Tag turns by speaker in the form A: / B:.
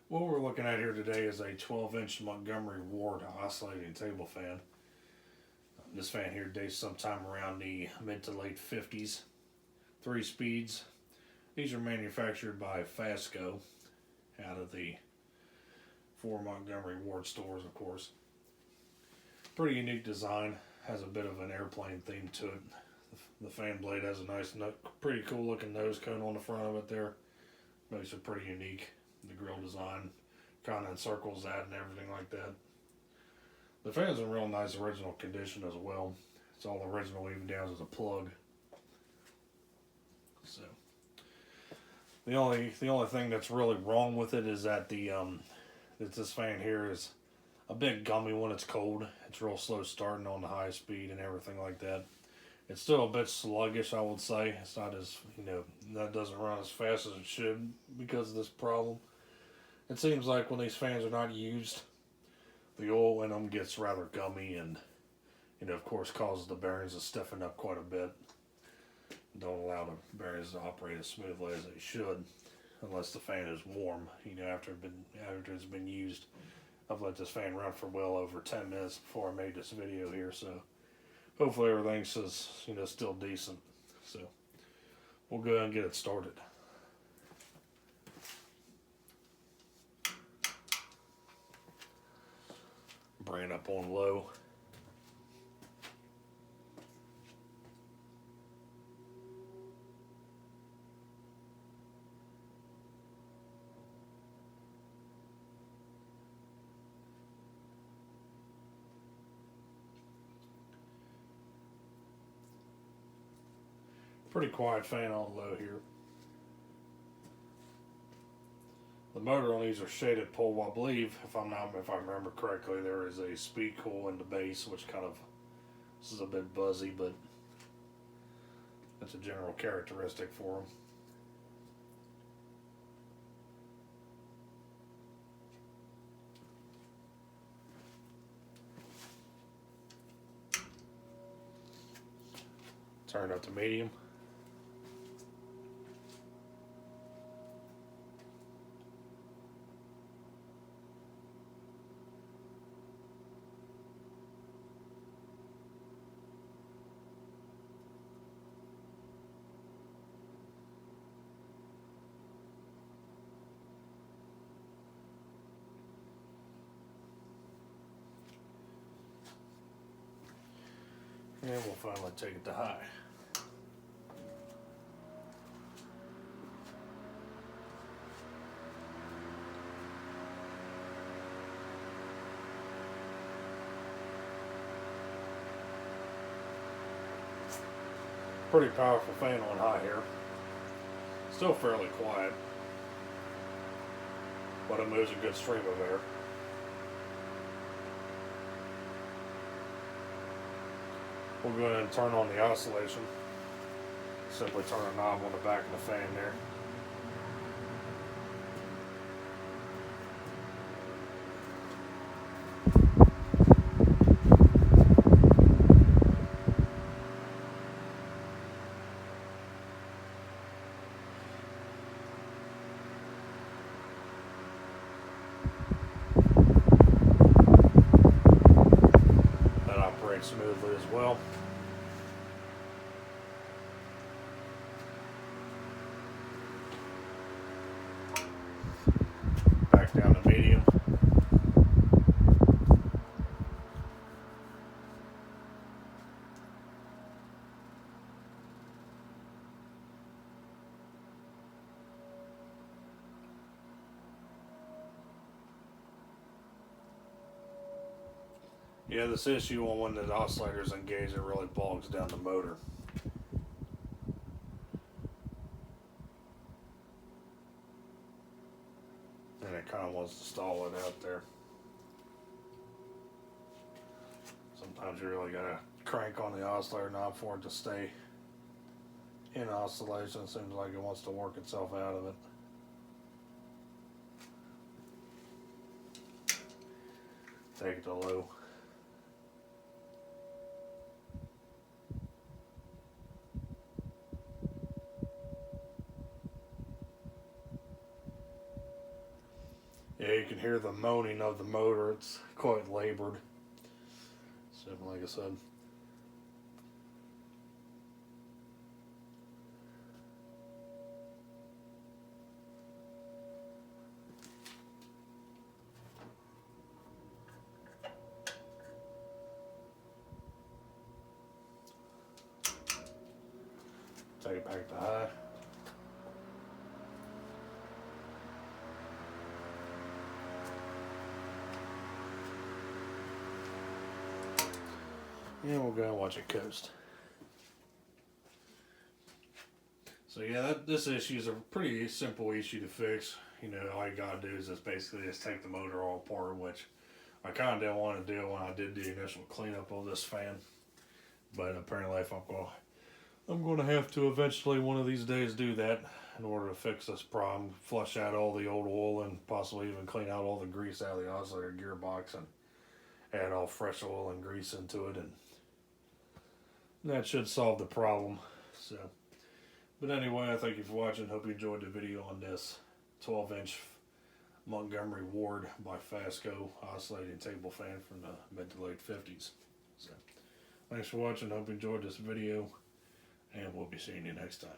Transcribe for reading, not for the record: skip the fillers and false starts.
A: What we're looking at here today is a 12-inch Montgomery Ward Oscillating table fan. This fan here dates sometime around the mid to late 50s. 3 speeds. These are manufactured by Fasco out of the 4 Montgomery Ward stores, of course. Pretty unique design. Has a bit of an airplane theme to it. The fan blade has a nice, pretty cool looking nose cone on the front of it there. Makes it pretty unique. The grill design kind of encircles that and everything like that. The fan's in real nice original condition as well. It's all original even down to the plug. So the only thing that's really wrong with it is that that this fan here is a bit gummy when it's cold. It's real slow starting on the high speed and everything like that. It's still a bit sluggish, I would say. It's not as, that doesn't run as fast as it should because of this problem. It seems like when these fans are not used, the oil in them gets rather gummy and, of course causes the bearings to stiffen up quite a bit. Don't allow the bearings to operate as smoothly as they should unless the fan is warm, after it's been used. I've let this fan run for well over 10 minutes before I made this video here, so hopefully everything's still decent. So we'll go ahead and get it started. Bring it up on low. Pretty quiet fan on low here. The motor on these are shaded pole. I believe, if I remember correctly, there is a speed coil in the base, which this is a bit buzzy, but that's a general characteristic for them. Turn up to medium. And we'll finally take it to high. Pretty powerful fan on high here. Still fairly quiet, but it moves a good stream of air. We'll go ahead and turn on the oscillation. Simply turn a knob on the back of the fan there. That operates smoothly as well. Back down to medium. Yeah, this issue on when the oscillator's engaged, it really bogs down the motor. And it kind of wants to stall it out there. Sometimes you really gotta crank on the oscillator knob for it to stay in oscillation. It seems like it wants to work itself out of it. Take it to low. Yeah, you can hear the moaning of the motor. It's quite labored. So, like I said. Take it back to high. And we'll go and watch it coast. So yeah, this issue is a pretty simple issue to fix. You know, all you gotta do is just basically just take the motor all apart, which I kind of didn't want to do when I did the initial cleanup of this fan. But apparently, if I'm going to have to eventually one of these days do that in order to fix this problem, flush out all the old oil and possibly even clean out all the grease out of the oscillator gearbox and add all fresh oil and grease into it, and that should solve the problem. So, but anyway, I thank you for watching. Hope you enjoyed the video on this 12-inch Montgomery Ward by Fasco oscillating table fan from the mid to late 50s. So, thanks for watching. Hope you enjoyed this video, and we'll be seeing you next time.